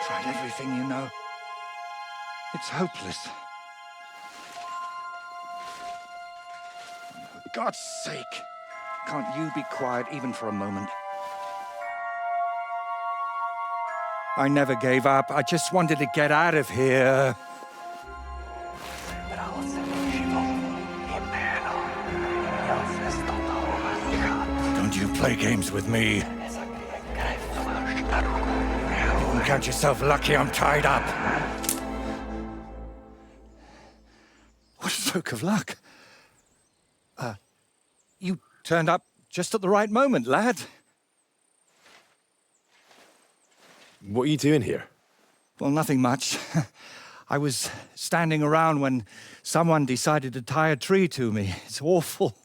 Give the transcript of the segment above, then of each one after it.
Tried everything, you know. It's hopeless. For God's sake, can't you be quiet even for a moment? I never gave up. I just wanted to get out of here. Don't you play games with me. Count yourself lucky I'm tied up. What a stroke of luck. You turned up just at the right moment, lad. What are you doing here? Well, nothing much. I was standing around when someone decided to tie a tree to me. It's awful.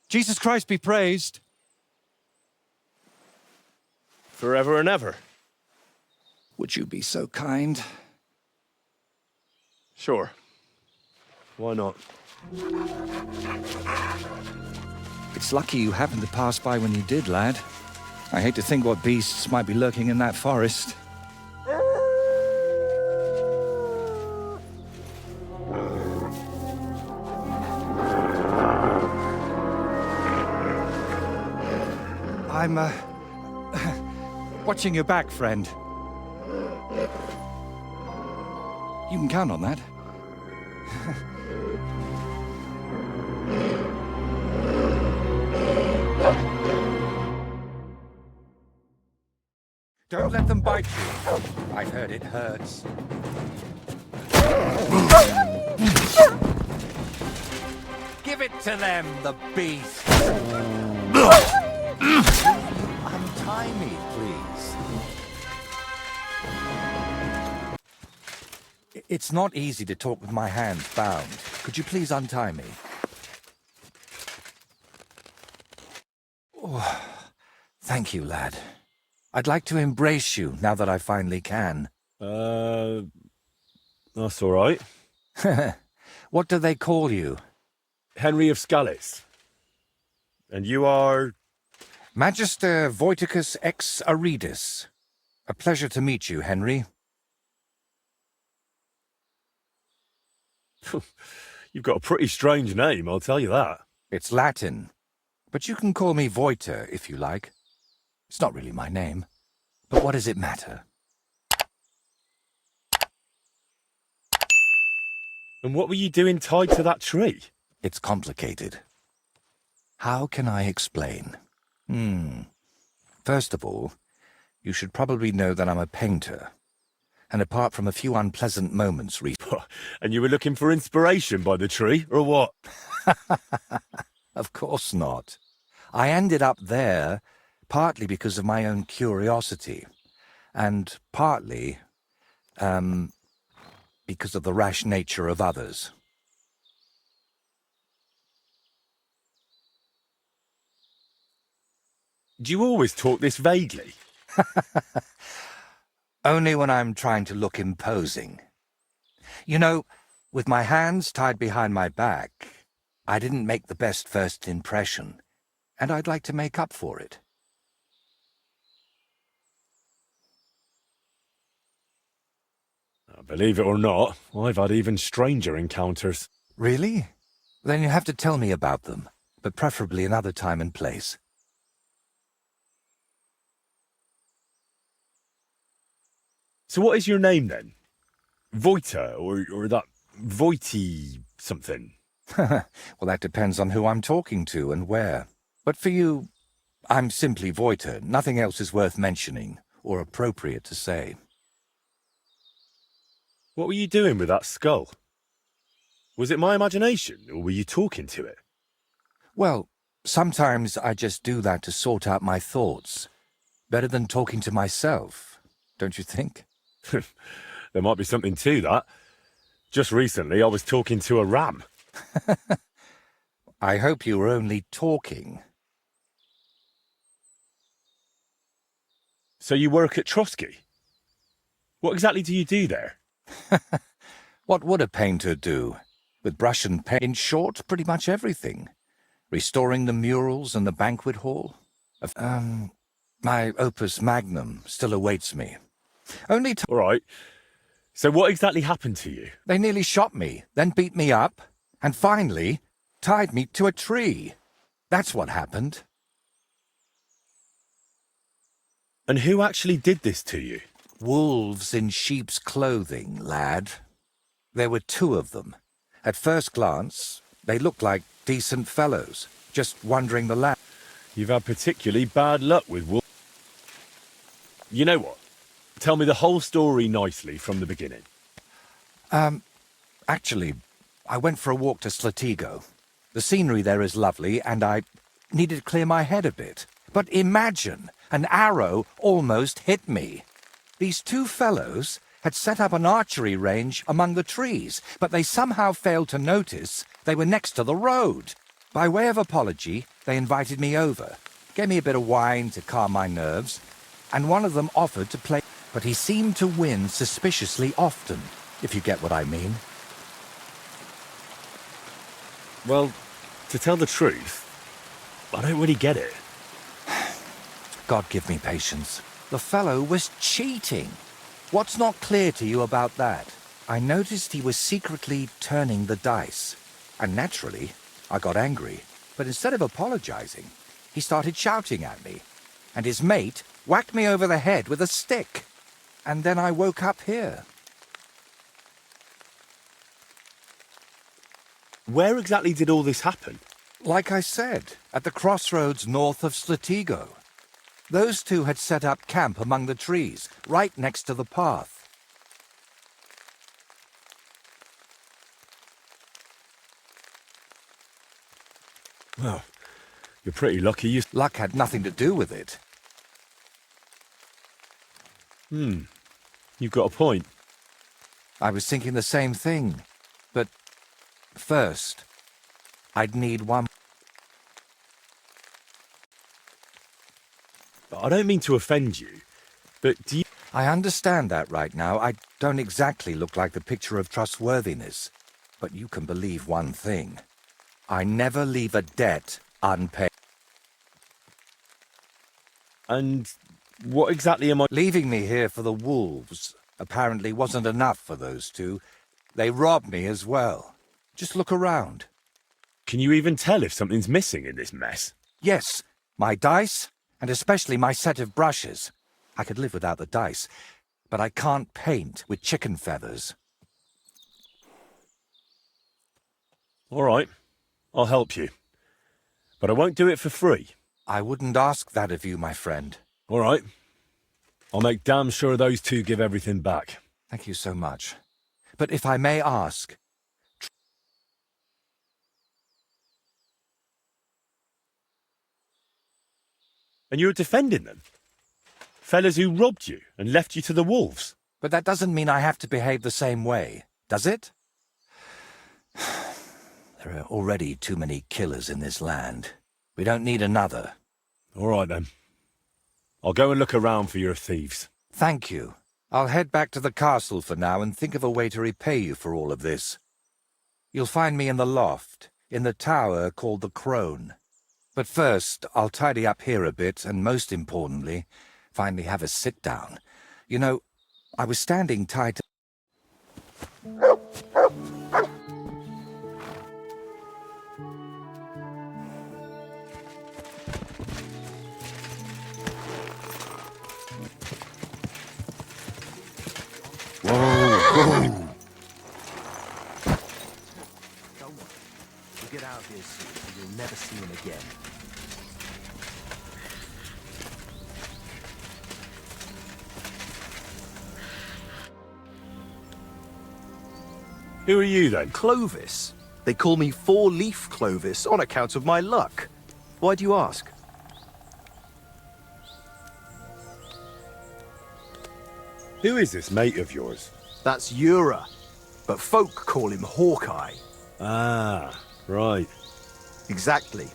Jesus Christ be praised. Forever and ever. Would you be so kind? Sure. Why not? It's lucky you happened to pass by when you did, lad. I hate to think what beasts might be lurking in that forest. I'm, watching your back, friend. You can count on that. Don't let them bite you. I've heard it hurts. Give it to them, the beast. Untie me, please. It's not easy to talk with my hands bound. Could you please untie me? Oh, thank you, lad. I'd like to embrace you now that I finally can. That's all right. What do they call you? Henry of Scales. And you are? Magister Voiticus ex Aridus. A pleasure to meet you, Henry. You've got a pretty strange name, I'll tell you that. It's Latin, but you can call me Voiter if you like. It's not really my name, but what does it matter? And what were you doing tied to that tree? It's complicated. How can I explain? First of all, you should probably know that I'm a painter. And apart from a few unpleasant moments And you were looking for inspiration by the tree, or what? Of course not. I ended up there partly because of my own curiosity, and partly, because of the rash nature of others. Do you always talk this vaguely? Only when I'm trying to look imposing. You know, with my hands tied behind my back, I didn't make the best first impression, and I'd like to make up for it. Believe it or not, I've had even stranger encounters. Really? Then you have to tell me about them, but preferably another time and place. So what is your name then? Voiter, or that Voity something? Well, that depends on who I'm talking to and where. But for you, I'm simply Voiter. Nothing else is worth mentioning or appropriate to say. What were you doing with that skull? Was it my imagination, or were you talking to it? Well, sometimes I just do that to sort out my thoughts. Better than talking to myself, don't you think? There might be something to that. Just recently, I was talking to a ram. I hope you were only talking. So you work at Trotsky? What exactly do you do there? What would a painter do? With brush and paint? In short, pretty much everything. Restoring the murals and the banquet hall. My opus magnum still awaits me. Only All right. So what exactly happened to you? they nearly shot me, then beat me up, and finally tied me to a tree. That's what happened. And who actually did this to you? Wolves in sheep's clothing, lad. There were two of them. At first glance, they looked like decent fellows, just wandering the land. You've had particularly bad luck with wolves. You know what? Tell me the whole story nicely from the beginning. Actually, I went for a walk to Slatego. The scenery there is lovely, and I needed to clear my head a bit. But imagine, an arrow almost hit me. These two fellows had set up an archery range among the trees, but they somehow failed to notice they were next to the road. By way of apology, they invited me over, gave me a bit of wine to calm my nerves, and one of them offered to play, but he seemed to win suspiciously often, if you get what I mean. Well, to tell the truth, I don't really get it. God give me patience. The fellow was cheating. What's not clear to you about that? I noticed he was secretly turning the dice. And naturally, I got angry. But instead of apologizing, he started shouting at me. And his mate whacked me over the head with a stick. And then I woke up here. Where exactly did all this happen? Like I said, at the crossroads north of Slatego. Those two had set up camp among the trees, right next to the path. Well, you're pretty lucky you... Luck had nothing to do with it. You've got a point. I was thinking the same thing. But first, I'd need one... I don't mean to offend you, but do you... I understand that right now. I don't exactly look like the picture of trustworthiness. But you can believe one thing. I never leave a debt unpaid. And what exactly am I... Leaving me here for the wolves apparently wasn't enough for those two. They robbed me as well. Just look around. Can you even tell if something's missing in this mess? Yes, my dice, and especially my set of brushes. I could live without the dice, but I can't paint with chicken feathers. All right, I'll help you. But I won't do it for free. I wouldn't ask that of you, my friend. All right. I'll make damn sure those two give everything back. Thank you so much. But if I may ask... And you're defending them? Fellas who robbed you and left you to the wolves? But that doesn't mean I have to behave the same way, does it? There are already too many killers in this land. We don't need another. All right, then. I'll go and look around for your thieves. Thank you. I'll head back to the castle for now and think of a way to repay you for all of this. You'll find me in the loft, in the tower called the Crone. But first, I'll tidy up here a bit, and most importantly, finally have a sit-down. You know, I was standing tied to... Whoa! Don't worry. We'll get out of here soon, and you'll never see him again. Who are you, then? Clovis. They call me Four-Leaf Clovis on account of my luck. Why do you ask? Who is this mate of yours? That's Ura, but folk call him Hawkeye. Ah, right. Exactly.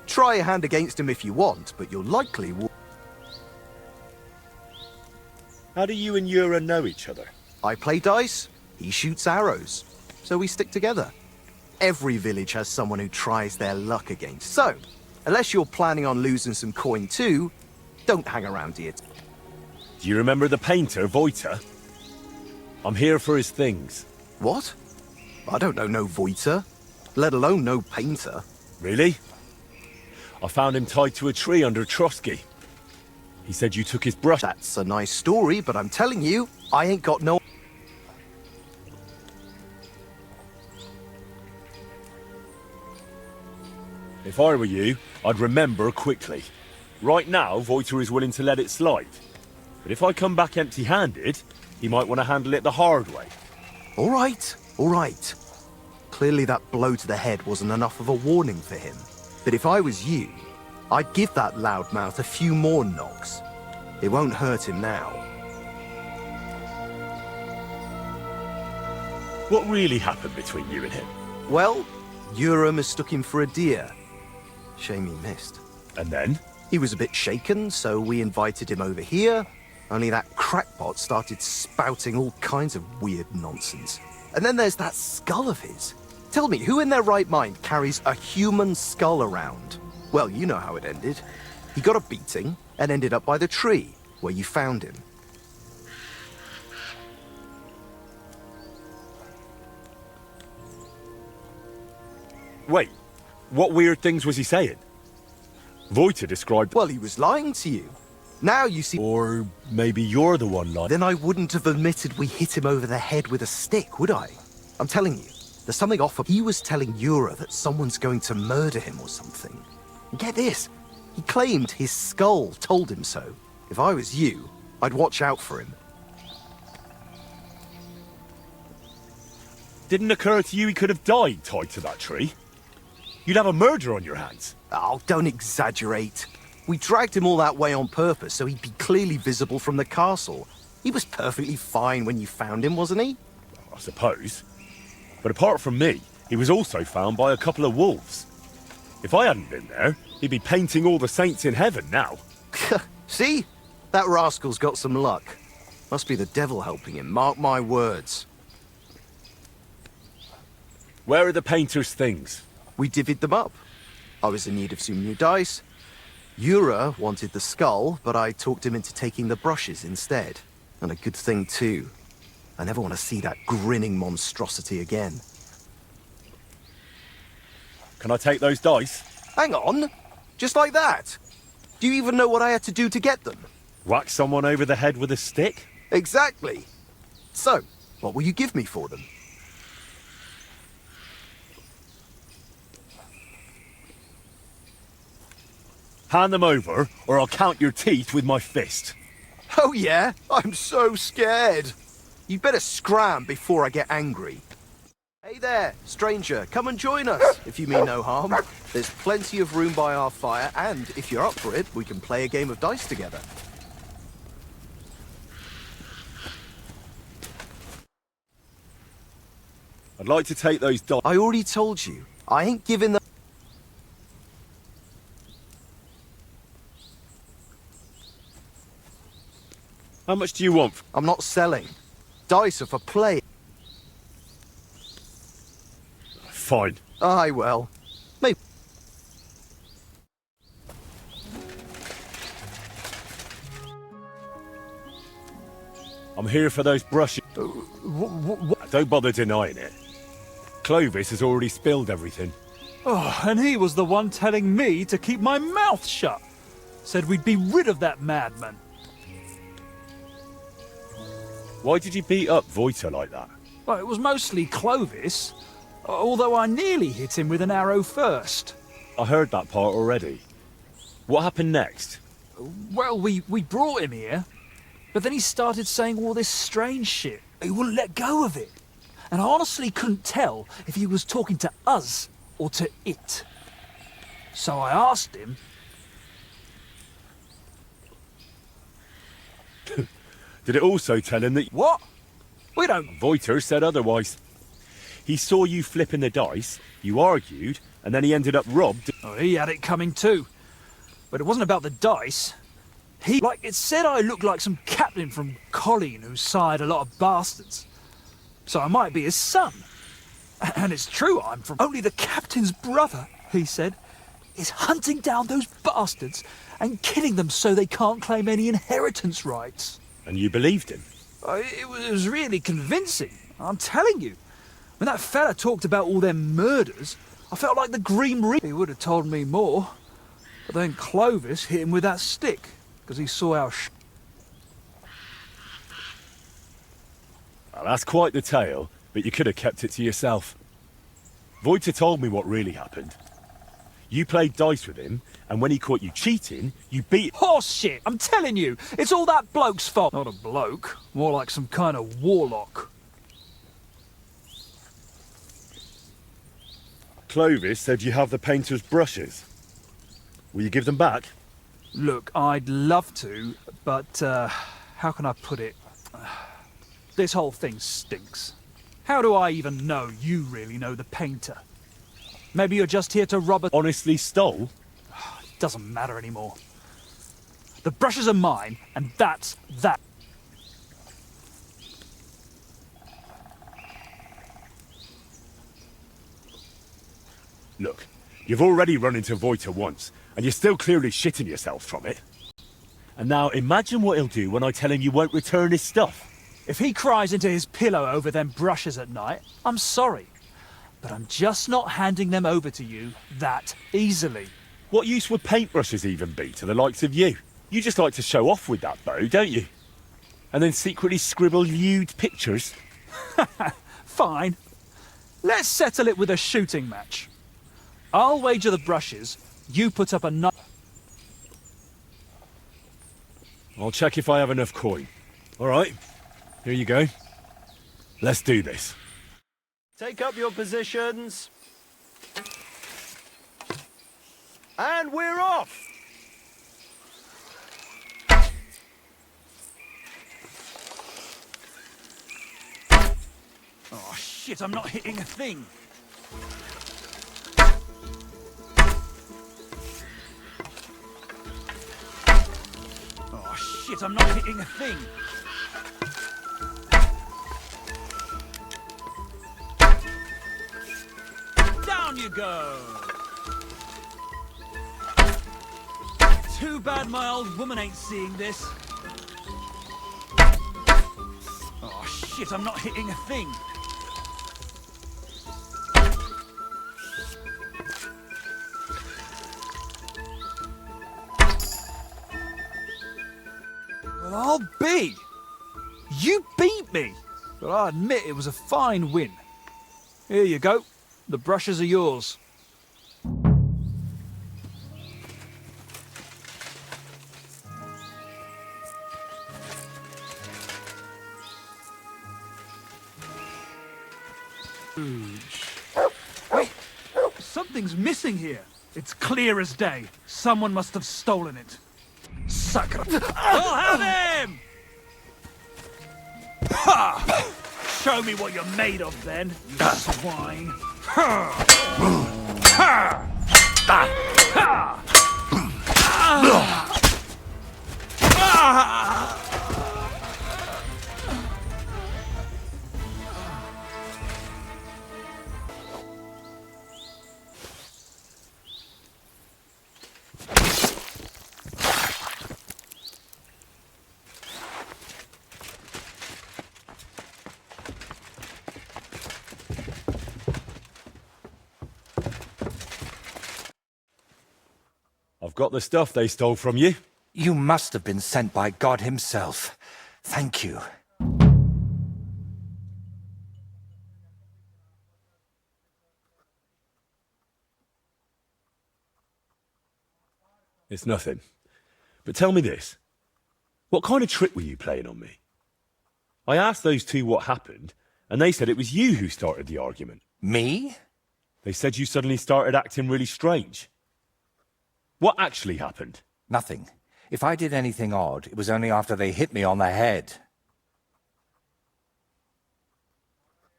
Try a hand against him if you want, but you'll likely... How do you and Ura know each other? I play dice, he shoots arrows, so we stick together. Every village has someone who tries their luck against, so, unless you're planning on losing some coin too, don't hang around here. Do you remember the painter, Voiter? I'm here for his things. What? I don't know no Voiter, let alone no painter. Really? I found him tied to a tree under Trotsky. He said you took his brush. That's a nice story, but I'm telling you, I ain't got no... If I were you, I'd remember quickly. Right now, Voiter is willing to let it slide. But if I come back empty-handed, he might want to handle it the hard way. All right, all right. Clearly that blow to the head wasn't enough of a warning for him. But if I was you, I'd give that loudmouth a few more knocks. It won't hurt him now. What really happened between you and him? Well, Yura mistook him for a deer. Shame he missed. And then? He was a bit shaken, so we invited him over here, only that crackpot started spouting all kinds of weird nonsense. And then there's that skull of his. Tell me, who in their right mind carries a human skull around? Well, you know how it ended. He got a beating and ended up by the tree, where you found him. Wait, what weird things was he saying? Voiter described... Well, he was lying to you. Now you see... Or maybe you're the one lying. Then I wouldn't have admitted we hit him over the head with a stick, would I? I'm telling you, there's something off. He was telling Yura that someone's going to murder him or something. And get this, he claimed his skull told him so. If I was you, I'd watch out for him. Didn't occur to you he could have died tied to that tree? You'd have a murder on your hands. Oh, don't exaggerate. We dragged him all that way on purpose so he'd be clearly visible from the castle. He was perfectly fine when you found him, wasn't he? I suppose. But apart from me, he was also found by a couple of wolves. If I hadn't been there, he'd be painting all the saints in heaven now. See? That rascal's got some luck. Must be the devil helping him, mark my words. Where are the painter's things? We divvied them up. I was in need of some new dice. Yura wanted the skull, but I talked him into taking the brushes instead. And a good thing, too. I never want to see that grinning monstrosity again. Can I take those dice? Hang on! Just like that? Do you even know what I had to do to get them? Whack someone over the head with a stick? Exactly. So, what will you give me for them? Hand them over, or I'll count your teeth with my fist. Oh yeah? I'm so scared. You'd better scram before I get angry. Hey there, stranger, come and join us, if you mean no harm. There's plenty of room by our fire, and if you're up for it, we can play a game of dice together. I'd like to take those dice. I already told you, I ain't giving them... How much do you want? I'm not selling. Dice are for play. Fine. Aye, well, maybe... I'm here for those brushes. Don't bother denying it. Clovis has already spilled everything. Oh, and he was the one telling me to keep my mouth shut. Said we'd be rid of that madman. Why did you beat up Voiter like that? Well, it was mostly Clovis, although I nearly hit him with an arrow first. I heard that part already. What happened next? Well, we brought him here, but then he started saying all this strange shit. He wouldn't let go of it. And I honestly couldn't tell if he was talking to us or to it. So I asked him... Did it also tell him that... What? We don't... Voiter said otherwise. He saw you flipping the dice, you argued, and then he ended up robbed. Oh, he had it coming too. But it wasn't about the dice. It said I looked like some captain from Colleen who sired a lot of bastards. So I might be his son. And it's true, I'm from... Only the captain's brother, he said, is hunting down those bastards and killing them so they can't claim any inheritance rights. And you believed him? It was really convincing, I'm telling you. When that fella talked about all them murders, I felt like the Green Reaper. He would have told me more. But then Clovis hit him with that stick, because he saw how Well, that's quite the tale, but you could have kept it to yourself. Voiter told me what really happened. You played dice with him, and when he caught you cheating, you beat... Horse shit, I'm telling you, it's all that bloke's fault. Not a bloke, more like some kind of warlock. Clovis said you have the painter's brushes. Will you give them back? Look, I'd love to, but, how can I put it? This whole thing stinks. How do I even know you really know the painter? Maybe you're just here to rob a... Honestly stole? It doesn't matter anymore. The brushes are mine, and that's that. Look, you've already run into Voiter once, and you're still clearly shitting yourself from it. And now imagine what he'll do when I tell him you won't return his stuff. If he cries into his pillow over them brushes at night, I'm sorry. But I'm just not handing them over to you that easily. What use would paintbrushes even be to the likes of you? You just like to show off with that bow, don't you? And then secretly scribble lewd pictures? Fine. Let's settle it with a shooting match. I'll wager the brushes, you put up a I'll check if I have enough coin. All right, here you go. Let's do this. Take up your positions. And we're off! Oh shit, I'm not hitting a thing. Oh shit, I'm not hitting a thing. Down you go. Too bad my old woman ain't seeing this. Oh shit, I'm not hitting a thing. Well, I'll be. You beat me. But I admit it was a fine win. Here you go. The brushes are yours. Wait, something's missing here. It's clear as day. Someone must have stolen it. Sucker! I'll have him! Ha! Show me what you're made of, then, you swine. Ha! Ha! Ha! I've got the stuff they stole from you. You must have been sent by God himself. Thank you. It's nothing. But tell me this. What kind of trick were you playing on me? I asked those two what happened, and they said it was you who started the argument. Me? They said you suddenly started acting really strange. What actually happened? Nothing. If I did anything odd, it was only after they hit me on the head.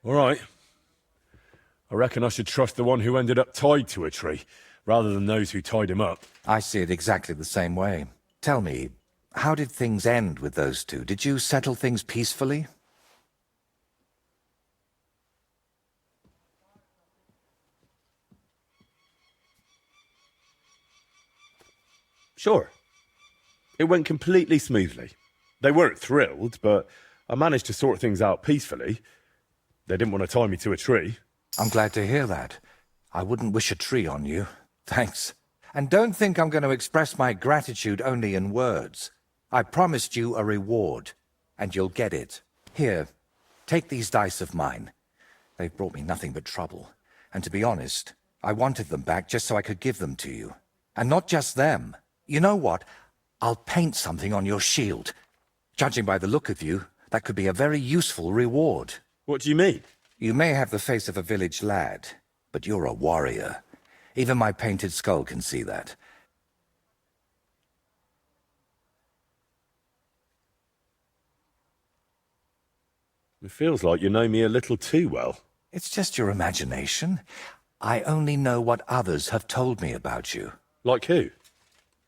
All right. I reckon I should trust the one who ended up tied to a tree, rather than those who tied him up. I see it exactly the same way. Tell me, how did things end with those two? Did you settle things peacefully? Sure. It went completely smoothly. They weren't thrilled, but I managed to sort things out peacefully. They didn't want to tie me to a tree. I'm glad to hear that. I wouldn't wish a tree on you. Thanks. And don't think I'm going to express my gratitude only in words. I promised you a reward, and you'll get it. Here, take these dice of mine. They've brought me nothing but trouble. And to be honest, I wanted them back just so I could give them to you. And not just them. You know what? I'll paint something on your shield. Judging by the look of you, that could be a very useful reward. What do you mean? You may have the face of a village lad, but you're a warrior. Even my painted skull can see that. It feels like you know me a little too well. It's just your imagination. I only know what others have told me about you. Like who?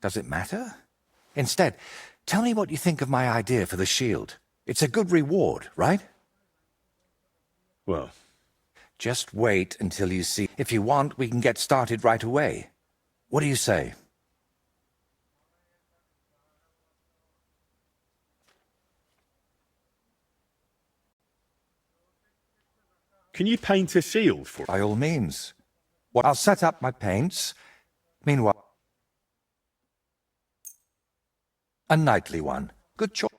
Does it matter? Instead, tell me what you think of my idea for the shield. It's a good reward, right? Well, Just wait until you see. If you want, we can get started right away. What do you say? can you paint a shield for... By all means. Well, I'll set up my paints. Meanwhile, a knightly one. Good choice.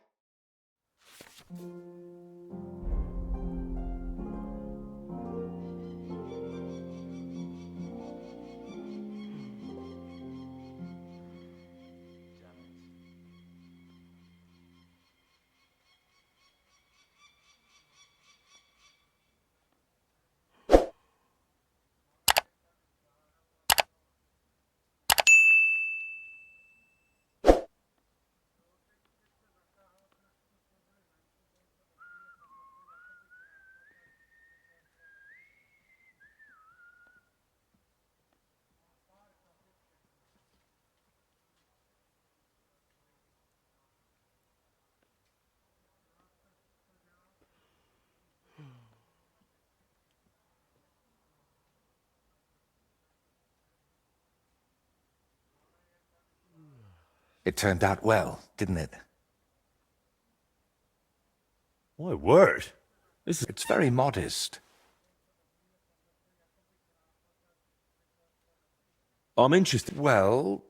It turned out well, didn't it? My word. It's very modest. I'm interested. Well,